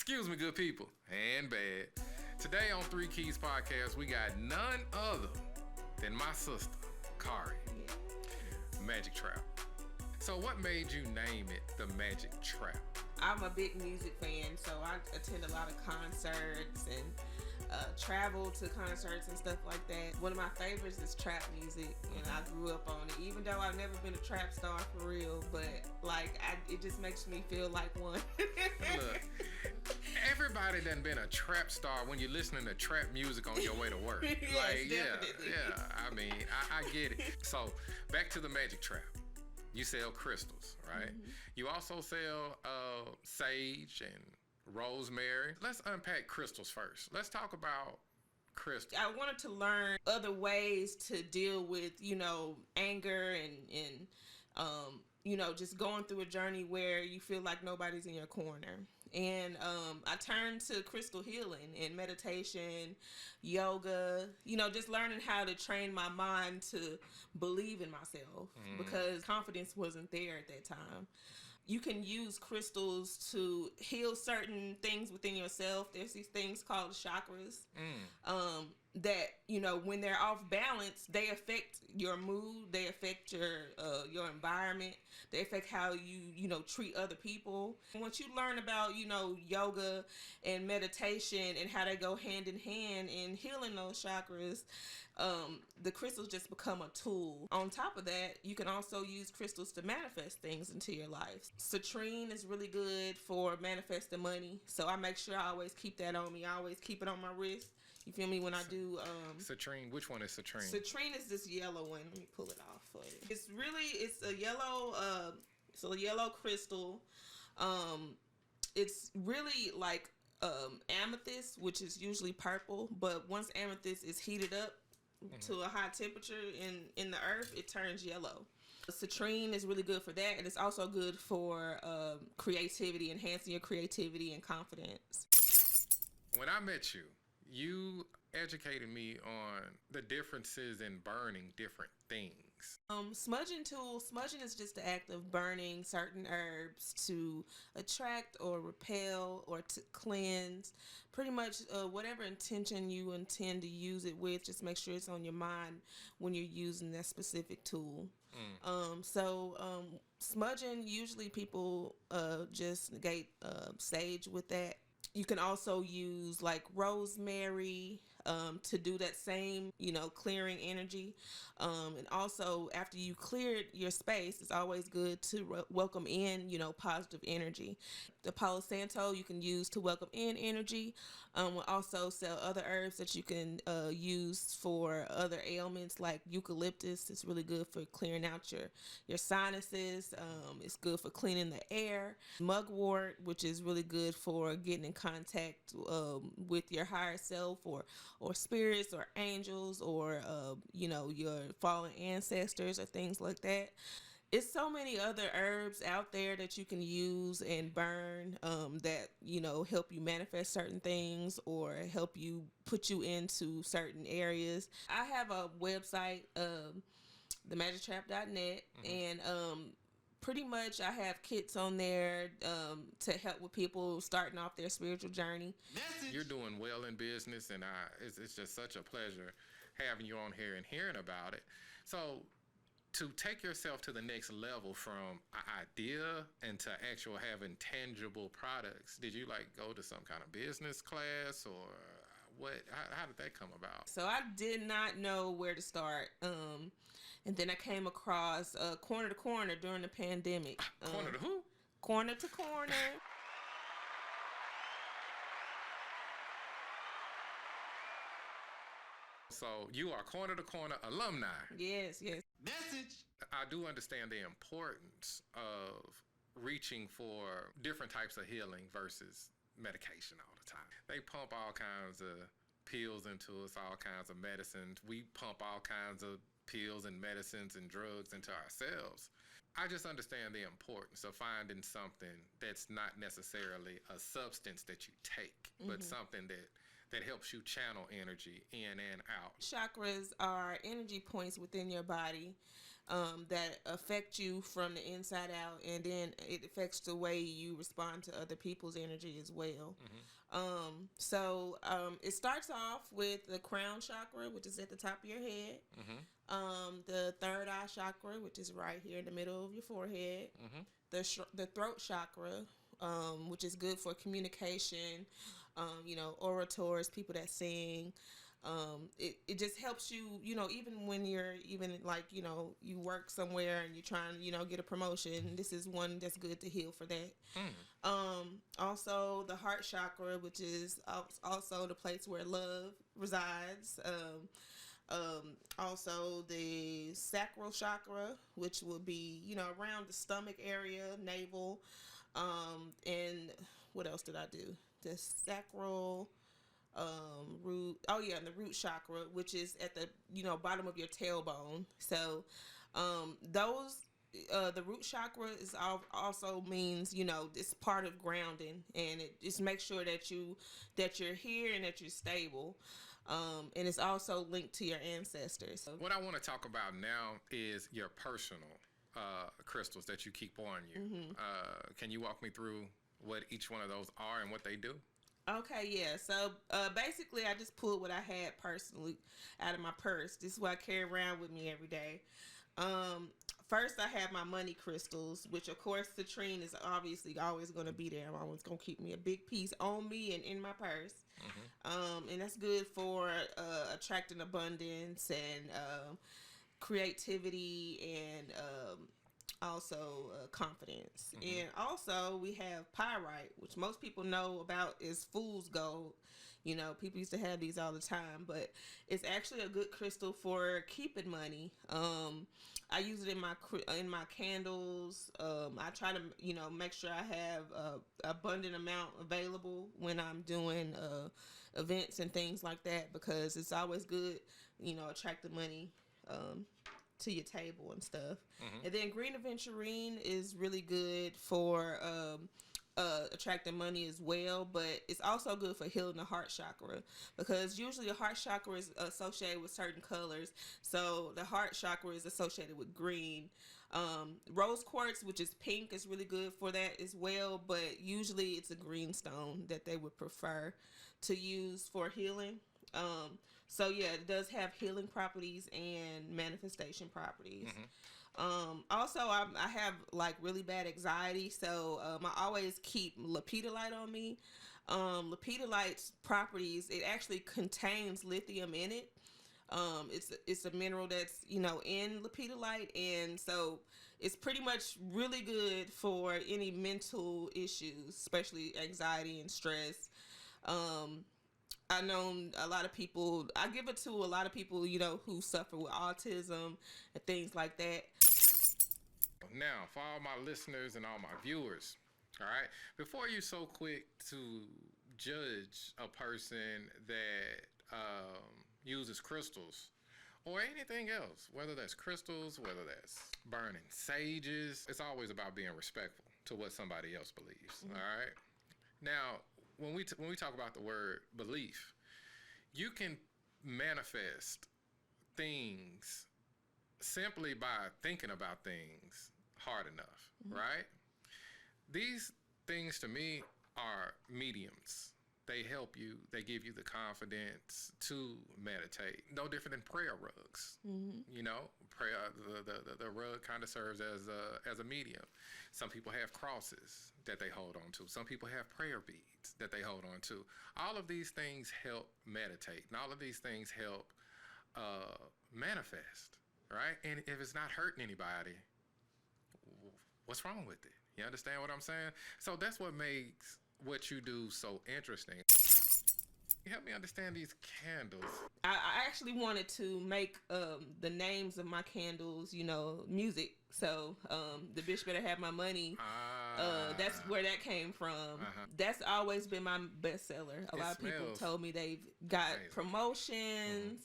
Excuse me, good people, and bad. Today on Three Keys Podcast, we got none other than my sister, Kari. Majik Trap. So what made you name it the Majik Trap? I'm a big music fan, so I attend a lot of concerts and travel to concerts and stuff like that. One of my favorites is trap music, and I grew up on it. Even though I've never been a trap star for real, but it just makes me feel like one. Look, everybody done been a trap star when you're listening to trap music on your way to work. Yes, definitely. Yeah. I mean, I get it. So back to the Majik Trap. You sell crystals, right? Mm-hmm. You also sell sage and rosemary. Let's unpack crystals first. Let's talk about crystals. I wanted to learn other ways to deal with, anger and just going through a journey where you feel like nobody's in your corner. And I turned to crystal healing and meditation, yoga, just learning how to train my mind to believe in myself because confidence wasn't there at that time. You can use crystals to heal certain things within yourself. There's these things called chakras that, when they're off balance, they affect your mood. They affect your environment. They affect how you treat other people. And once you learn about, yoga and meditation and how they go hand in hand in healing those chakras, the crystals just become a tool. On top of that, you can also use crystals to manifest things into your life. Citrine is really good for manifesting money, so I make sure I always keep that on me. I always keep it on my wrist. You feel me when I do citrine? Which one is citrine? Citrine is this yellow one. Let me pull it off for you. It's a yellow crystal. It's really like amethyst, which is usually purple, but once amethyst is heated up to a high temperature in the earth, it turns yellow. Citrine is really good for that, and it's also good for creativity, enhancing your creativity and confidence. When I met you, you educated me on the differences in burning different things. Smudging is just the act of burning certain herbs to attract or repel or to cleanse. Pretty much whatever intention you intend to use it with, just make sure it's on your mind when you're using that specific tool. Smudging, usually people just negate sage with that. You can also use like rosemary to do that same, clearing energy. And also after you cleared your space, it's always good to welcome in, positive energy. The Palo Santo you can use to welcome in energy. We'll also sell other herbs that you can use for other ailments like eucalyptus. It's really good for clearing out your sinuses. It's good for cleaning the air. Mugwort, which is really good for getting in contact with your higher self or spirits or angels or, your fallen ancestors or things like that. It's so many other herbs out there that you can use and burn that, help you manifest certain things or help you put you into certain areas. I have a website, themajiktrap.net, and pretty much I have kits on there to help with people starting off their spiritual journey. You're doing well in business, and it's just such a pleasure having you on here and hearing about it. So to take yourself to the next level from an idea and to actual having tangible products, did you go to some kind of business class or what? How did that come about? So I did not know where to start. And then I came across Corner to Corner during the pandemic. Corner to who? Corner to Corner. So you are Corner to Corner alumni. Yes. Message. I do understand the importance of reaching for different types of healing versus medication all the time. They pump all kinds of pills into us, all kinds of medicines. We pump all kinds of pills and medicines and drugs into ourselves. I just understand the importance of finding something that's not necessarily a substance that you take, but something that helps you channel energy in and out. Chakras are energy points within your body that affect you from the inside out, and then it affects the way you respond to other people's energy as well. It starts off with the crown chakra, which is at the top of your head. The third eye chakra, which is right here in the middle of your forehead. The throat chakra, which is good for communication. Orators, people that sing. It just helps you, even when you're you work somewhere and you're trying to, get a promotion. This is one that's good to heal for that. Also the heart chakra, which is also the place where love resides. Also the sacral chakra, which will be, around the stomach area, navel. And what else did I do? The sacral, root. Oh yeah, and the root chakra, which is at the bottom of your tailbone. So, those. The root chakra is also means it's part of grounding, and it just makes sure that you're here and that you're stable. And it's also linked to your ancestors. What I want to talk about now is your personal crystals that you keep on you. Can you walk me through what each one of those are and what they do? Okay, yeah. So basically, I just pulled what I had personally out of my purse. This is what I carry around with me every day. First, I have my money crystals, which of course, citrine is obviously always going to be there. I'm always going to keep me a big piece on me and in my purse. And that's good for attracting abundance and creativity and also confidence. And also we have pyrite, which most people know about is fool's gold. People used to have these all the time, but it's actually a good crystal for keeping money. I use it in my candles. I try to make sure I have a abundant amount available when I'm doing events and things like that, because it's always good attracting money to your table and stuff. And then green aventurine is really good for attracting money as well, but it's also good for healing the heart chakra, because usually the heart chakra is associated with certain colors. So the heart chakra is associated with green. Rose quartz, which is pink, is really good for that as well, but usually it's a green stone that they would prefer to use for healing. So yeah, it does have healing properties and manifestation properties. Also, I have like really bad anxiety, so I always keep lepidolite on me. Lepidolite's properties, it actually contains lithium in it. It's a mineral that's in lepidolite, and so it's pretty much really good for any mental issues, especially anxiety and stress. I know a lot of people, I give it to a lot of people, who suffer with autism and things like that. Now, for all my listeners and all my viewers, all right, before you're so quick to judge a person that uses crystals or anything else, whether that's crystals, whether that's burning sages, it's always about being respectful to what somebody else believes. All right. Now, when we talk about the word belief, you can manifest things simply by thinking about things hard enough, right? These things to me are mediums. They help you. They give you the confidence to meditate. No different than prayer rugs. Prayer. The rug kind of serves as a medium. Some people have crosses that they hold on to. Some people have prayer beads that they hold on to. All of these things help meditate, and all of these things help manifest, right? And if it's not hurting anybody, what's wrong with it? You understand what I'm saying? So that's what makes what you do so interesting. Help me understand these candles. I actually wanted to make the names of my candles, music. So the bitch better have my money. That's where that came from. That's always been my bestseller. A lot of people told me they've got promotions,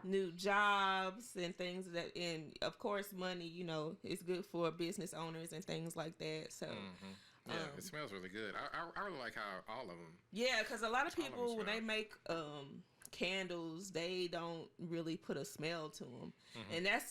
new jobs, and things and of course money. Is good for business owners and things like that. So. Yeah, it smells really good. I really like how all of them. Yeah, because a lot of people when they make candles, they don't really put a smell to them, Mm-hmm. and that's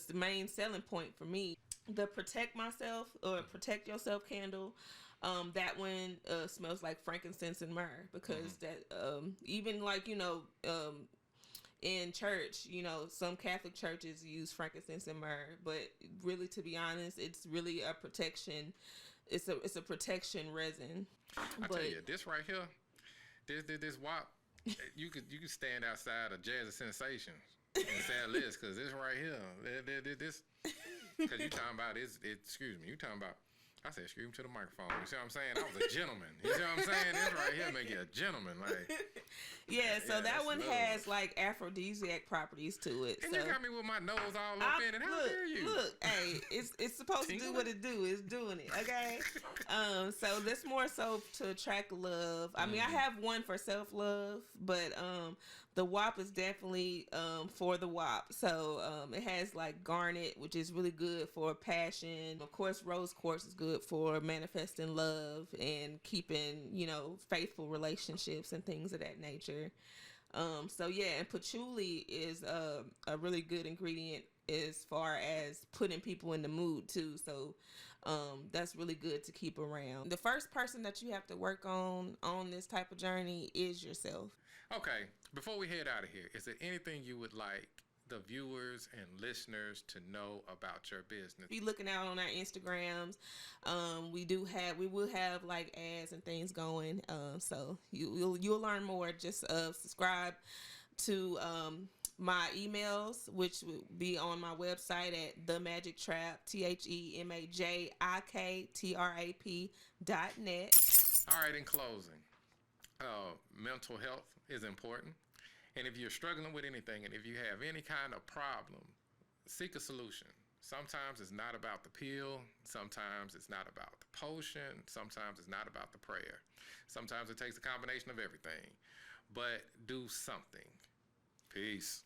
the main selling point for me. The protect myself or protect yourself candle, that one smells like frankincense and myrrh, because that even like in church, some Catholic churches use frankincense and myrrh, but really, to be honest, it's really a protection. It's a protection resin. I tell you, this right here, this WAP, you could stand outside of Jazz Sensation and sell this, because this right here, this, because you talking about excuse me, you talking about. I said, excuse me to the microphone. You see what I'm saying? I was a gentleman. You see what I'm saying? This right here make you a gentleman. Like, yeah, so that one love. has like aphrodisiac properties to it. And so you got me with my nose all up in it. How dare you? Look, hey, it's supposed to do what it do. It's doing it, okay? So this more so to attract love. I mean, I have one for self-love, but the WAP is definitely for the WAP. So it has like garnet, which is really good for passion. Of course, rose quartz is good for manifesting love and keeping, faithful relationships and things of that nature. So yeah, and patchouli is a really good ingredient as far as putting people in the mood too. So that's really good to keep around. The first person that you have to work on this type of journey is yourself. Okay, before we head out of here, is there anything you would like the viewers and listeners to know about your business? Be looking out on our Instagrams. We will have like ads and things going. So you'll learn more. Just subscribe to my emails, which will be on my website at the Majik Trap, TheMajikTrap.net. All right, in closing, mental health is important. And if you're struggling with anything, and if you have any kind of problem, seek a solution. Sometimes it's not about the pill. Sometimes it's not about the potion. Sometimes it's not about the prayer. Sometimes it takes a combination of everything. But do something. Peace.